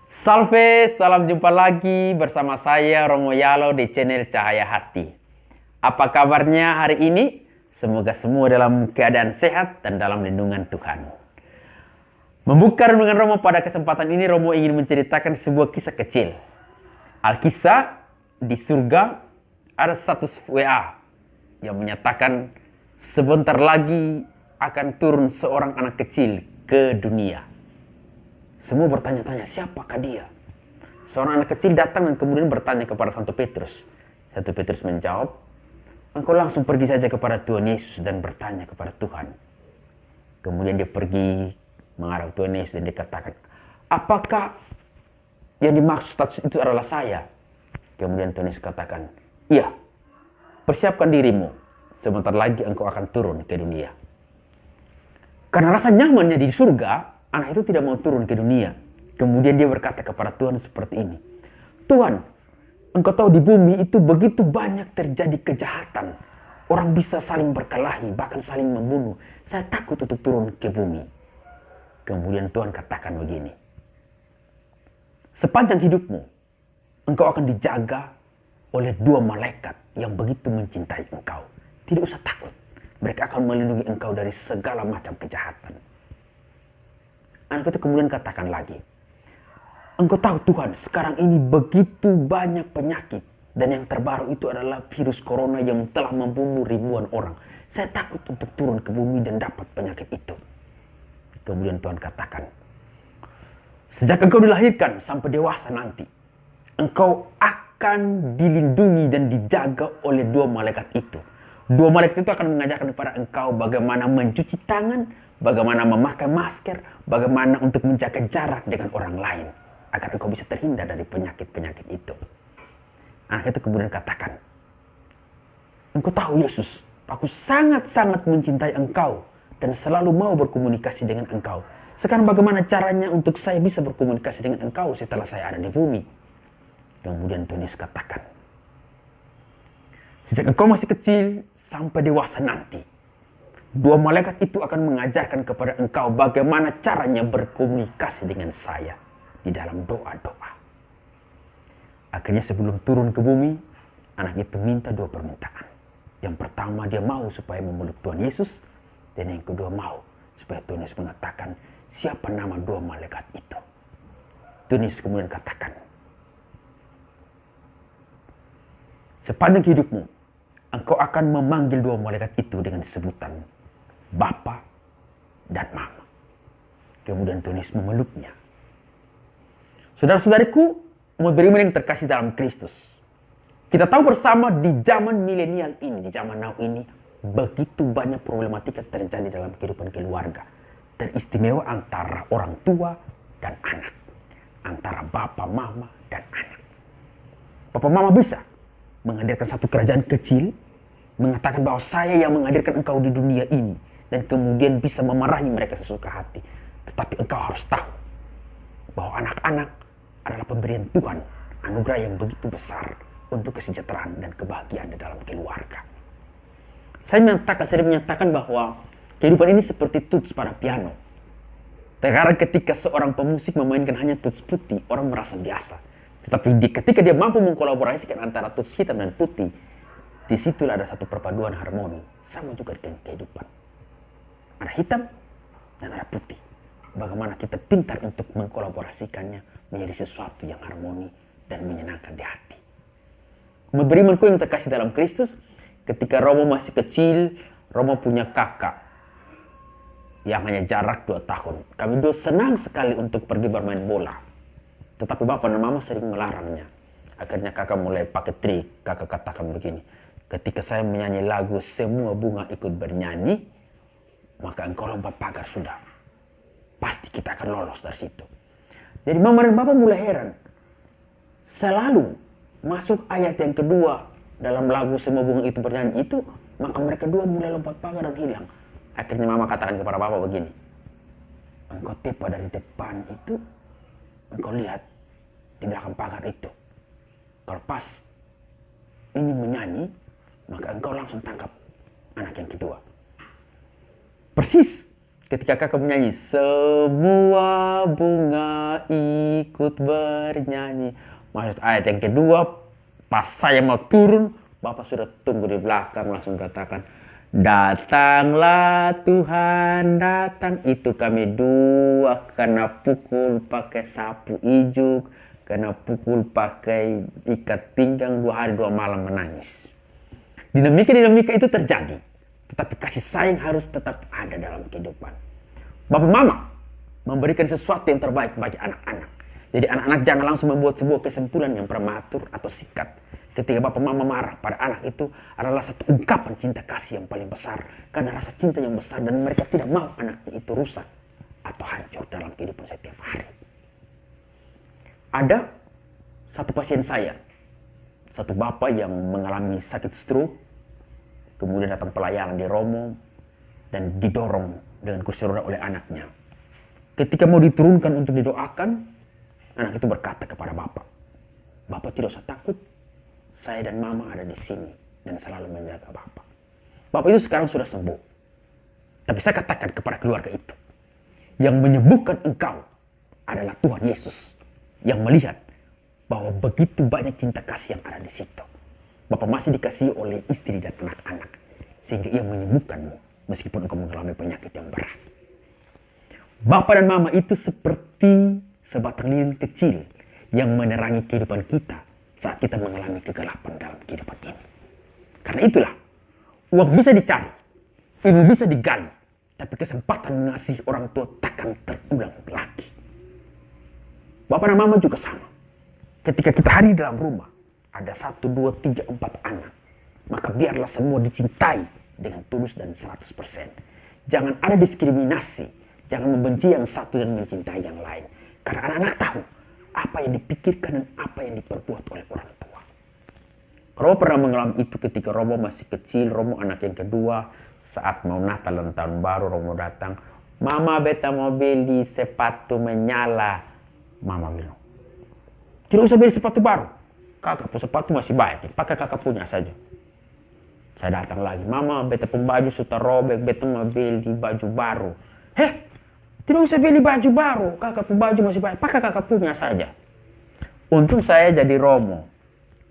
Salve, salam jumpa lagi bersama saya Romo Yalo di channel Cahaya Hati. Apa kabarnya hari ini? Semoga semua dalam keadaan sehat dan dalam lindungan Tuhan. Membuka renungan Romo pada kesempatan ini, Romo ingin menceritakan sebuah kisah kecil. Alkisah di surga ada status WA yang menyatakan sebentar lagi akan turun seorang anak kecil ke dunia. Semua bertanya-tanya, siapakah dia? Seorang anak kecil datang dan kemudian bertanya kepada Santo Petrus. Santo Petrus menjawab, engkau langsung pergi saja kepada Tuhan Yesus dan bertanya kepada Tuhan. Kemudian dia pergi menghadap Tuhan Yesus dan dia katakan, apakah yang dimaksud status itu adalah saya? Kemudian Tuhan Yesus katakan, iya, persiapkan dirimu, sebentar lagi engkau akan turun ke dunia. Karena rasa nyamannya di surga, anak itu tidak mau turun ke dunia. Kemudian dia berkata kepada Tuhan seperti ini. Tuhan, engkau tahu di bumi itu begitu banyak terjadi kejahatan. Orang bisa saling berkelahi, bahkan saling membunuh. Saya takut untuk turun ke bumi. Kemudian Tuhan katakan begini. Sepanjang hidupmu, engkau akan dijaga oleh 2 malaikat yang begitu mencintai engkau. Tidak usah takut. Mereka akan melindungi engkau dari segala macam kejahatan. Anak itu kemudian katakan lagi, engkau tahu Tuhan, sekarang ini begitu banyak penyakit. Dan yang terbaru itu adalah virus corona yang telah membunuh ribuan orang. Saya takut untuk turun ke bumi dan dapat penyakit itu. Kemudian Tuhan katakan, sejak engkau dilahirkan sampai dewasa nanti, engkau akan dilindungi dan dijaga oleh 2 malaikat itu. 2 malaikat itu akan mengajarkan kepada engkau bagaimana mencuci tangan, bagaimana memakai masker, bagaimana untuk menjaga jarak dengan orang lain. Agar engkau bisa terhindar dari penyakit-penyakit itu. Anak itu kemudian katakan, engkau tahu Yesus, aku sangat-sangat mencintai engkau dan selalu mau berkomunikasi dengan engkau. Sekarang bagaimana caranya untuk saya bisa berkomunikasi dengan engkau setelah saya ada di bumi? Kemudian Tuhan Yesus katakan, sejak engkau masih kecil sampai dewasa nanti, 2 malaikat itu akan mengajarkan kepada engkau bagaimana caranya berkomunikasi dengan saya di dalam doa-doa. Akhirnya sebelum turun ke bumi, anak itu minta 2 permintaan. Yang pertama dia mau supaya memeluk Tuhan Yesus. Dan yang kedua mau supaya Tuhan Yesus mengatakan siapa nama 2 malaikat itu. Tuhan Yesus kemudian katakan, sepanjang hidupmu, engkau akan memanggil 2 malaikat itu dengan sebutan Bapa dan Mama. Kemudian Tuhan Yesus memeluknya. Saudara-saudariku, umat beriman yang terkasih dalam Kristus. Kita tahu bersama di zaman milenial ini, di zaman now ini, begitu banyak problematika terjadi dalam kehidupan keluarga. Teristimewa antara orang tua dan anak. Antara bapak, mama, dan anak. Bapak mama bisa menghadirkan satu kerajaan kecil, mengatakan bahwa saya yang menghadirkan engkau di dunia ini, dan kemudian bisa memarahi mereka sesuka hati. Tetapi engkau harus tahu bahwa anak-anak adalah pemberian Tuhan, anugerah yang begitu besar untuk kesejahteraan dan kebahagiaan di dalam keluarga. Saya sering menyatakan bahwa kehidupan ini seperti tuts pada piano. Terkadang ketika seorang pemusik memainkan hanya tuts putih, orang merasa biasa. Tetapi ketika dia mampu mengkolaborasikan antara tuts hitam dan putih, disitulah ada satu perpaduan harmoni. Sama juga dengan kehidupan. Ada hitam dan ada putih. Bagaimana kita pintar untuk mengkolaborasikannya menjadi sesuatu yang harmoni dan menyenangkan di hati. Umat berimanku yang terkasih dalam Kristus, ketika Romo masih kecil, Romo punya kakak yang hanya jarak 2 tahun. Kami 2 senang sekali untuk pergi bermain bola. Tetapi bapak dan mama sering melarangnya. Akhirnya kakak mulai pakai trik. Kakak katakan begini, ketika saya menyanyi lagu Semua Bunga Ikut Bernyanyi, maka engkau lompat pagar sudah. Pasti kita akan lolos dari situ. Jadi mama dan bapak mulai heran. Selalu masuk ayat yang kedua dalam lagu Semua Bunga Itu Bernyanyi itu, maka mereka 2 mulai lompat pagar dan hilang. Akhirnya mama katakan kepada bapak begini, engkau tepat dari depan itu, engkau lihat di belakang pagar itu. Kalau pas ini menyanyi, maka engkau langsung tangkap anak yang kedua. Persis Ketika kakak menyanyi, semua bunga ikut bernyanyi. Maksud ayat yang kedua, pas saya mau turun, Bapak sudah tunggu di belakang langsung katakan, datanglah Tuhan, datang. Itu kami dua kena pukul pakai sapu ijuk, kena pukul pakai ikat pinggang 2 hari 2 malam menangis. Dinamika itu terjadi. Tetapi kasih sayang harus tetap ada dalam kehidupan. Bapak mama memberikan sesuatu yang terbaik bagi anak-anak. Jadi anak-anak jangan langsung membuat sebuah kesimpulan yang prematur atau sikat. Ketika bapak mama marah pada anak itu adalah satu ungkapan cinta kasih yang paling besar. Karena rasa cinta yang besar dan mereka tidak mau anaknya itu rusak atau hancur dalam kehidupan setiap hari. Ada satu pasien saya, satu bapak yang mengalami sakit stroke. Kemudian datang pelayanan di Romo dan didorong dengan kursi roda oleh anaknya. Ketika mau diturunkan untuk didoakan, anak itu berkata kepada bapak, "Bapak tidak usah takut, saya dan mama ada di sini dan selalu menjaga bapak." Bapak itu sekarang sudah sembuh. Tapi saya katakan kepada keluarga itu, yang menyembuhkan engkau adalah Tuhan Yesus yang melihat bahwa begitu banyak cinta kasih yang ada di situ. Bapak masih dikasihi oleh istri dan anak-anak, sehingga ia menyembuhkanmu meskipun engkau mengalami penyakit yang berat. Bapak dan mama itu seperti sebatang lilin kecil yang menerangi kehidupan kita saat kita mengalami kegelapan dalam kehidupan ini. Karena itulah, uang bisa dicari, ilmu bisa digali, tapi kesempatan mengasihi orang tua takkan terulang lagi. Bapak dan mama juga sama. Ketika kita hari dalam rumah, ada 1, 2, 3, 4 anak. Maka biarlah semua dicintai dengan tulus dan 100%. Jangan ada diskriminasi. Jangan membenci yang satu dan mencintai yang lain. Karena anak-anak tahu apa yang dipikirkan dan apa yang diperbuat oleh orang tua. Romo pernah mengalami itu ketika Romo masih kecil. Romo anak yang kedua. Saat mau Natal dan Tahun Baru, Romo datang. "Mama, beta mau beli sepatu menyala." Mama bilang, "Tidak usah beli sepatu baru. Kakak pun sepatu masih baik, pakai kakak punya saja." Saya datang lagi, "Mama, beta pun baju sudah robek, beta mau beli baju baru." Tidak usah beli baju baru, kakak pun baju masih baik, pakai kakak punya saja." Untung saya jadi Romo.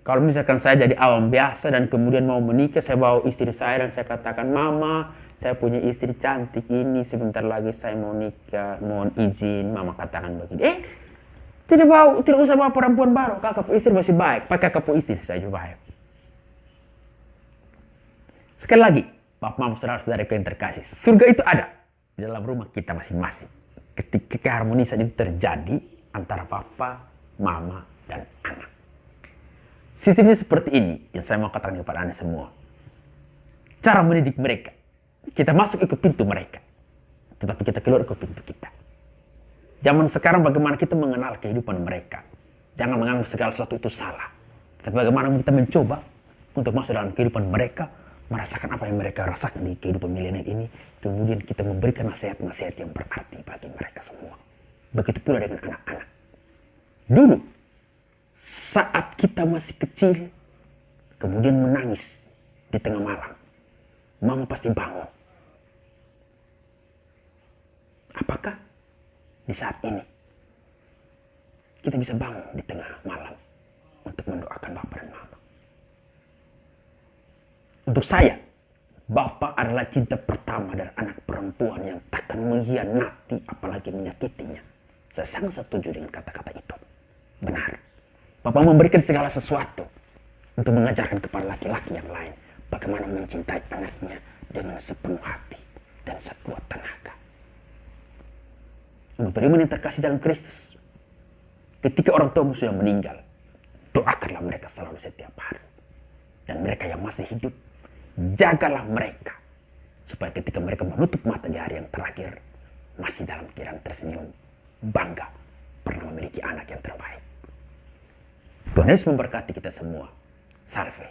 Kalau misalkan saya jadi awam biasa dan kemudian mau menikah, saya bawa istri saya dan saya katakan, "Mama, saya punya istri cantik ini, sebentar lagi saya mau nikah, mohon izin." Mama katakan begini, tidak usah bawa perempuan baru, kakak istri masih baik, pakai kakak istri saja baik. Sekali lagi, Bapak Mama saudara-saudara yang terkasih, surga itu ada di dalam rumah kita masing-masing. Ketika keharmonisan itu terjadi antara Papa, Mama, dan anak. Sistemnya seperti ini yang saya mau katakan kepada Anda semua. Cara mendidik mereka, kita masuk ikut pintu mereka, tetapi kita keluar ikut pintu kita. Zaman sekarang bagaimana kita mengenal kehidupan mereka. Jangan menganggap segala sesuatu itu salah. Tapi bagaimana kita mencoba untuk masuk dalam kehidupan mereka, merasakan apa yang mereka rasakan di kehidupan milenial ini. Kemudian kita memberikan nasihat-nasihat yang berarti bagi mereka semua. Begitu pula dengan anak-anak. Dulu, saat kita masih kecil, kemudian menangis di tengah malam, mama pasti bangun. Apakah di saat ini kita bisa bangun di tengah malam untuk mendoakan Bapak dan Mama? Untuk saya, Bapak adalah cinta pertama dari anak perempuan yang takkan mengkhianati apalagi menyakitinya. Saya sangat setuju dengan kata-kata itu. Benar. Bapak memberikan segala sesuatu untuk mengajarkan kepada laki-laki yang lain bagaimana mencintai anaknya dengan sepenuh hati dan sekuat tenaga. Beriman yang terkasih dalam Kristus, ketika orang tuamu sudah meninggal, doakanlah mereka selalu setiap hari. Dan mereka yang masih hidup, jagalah mereka. Supaya ketika mereka menutup mata di hari yang terakhir, masih dalam keadaan tersenyum, bangga pernah memiliki anak yang terbaik. Tuhan Yesus memberkati kita semua. Salve.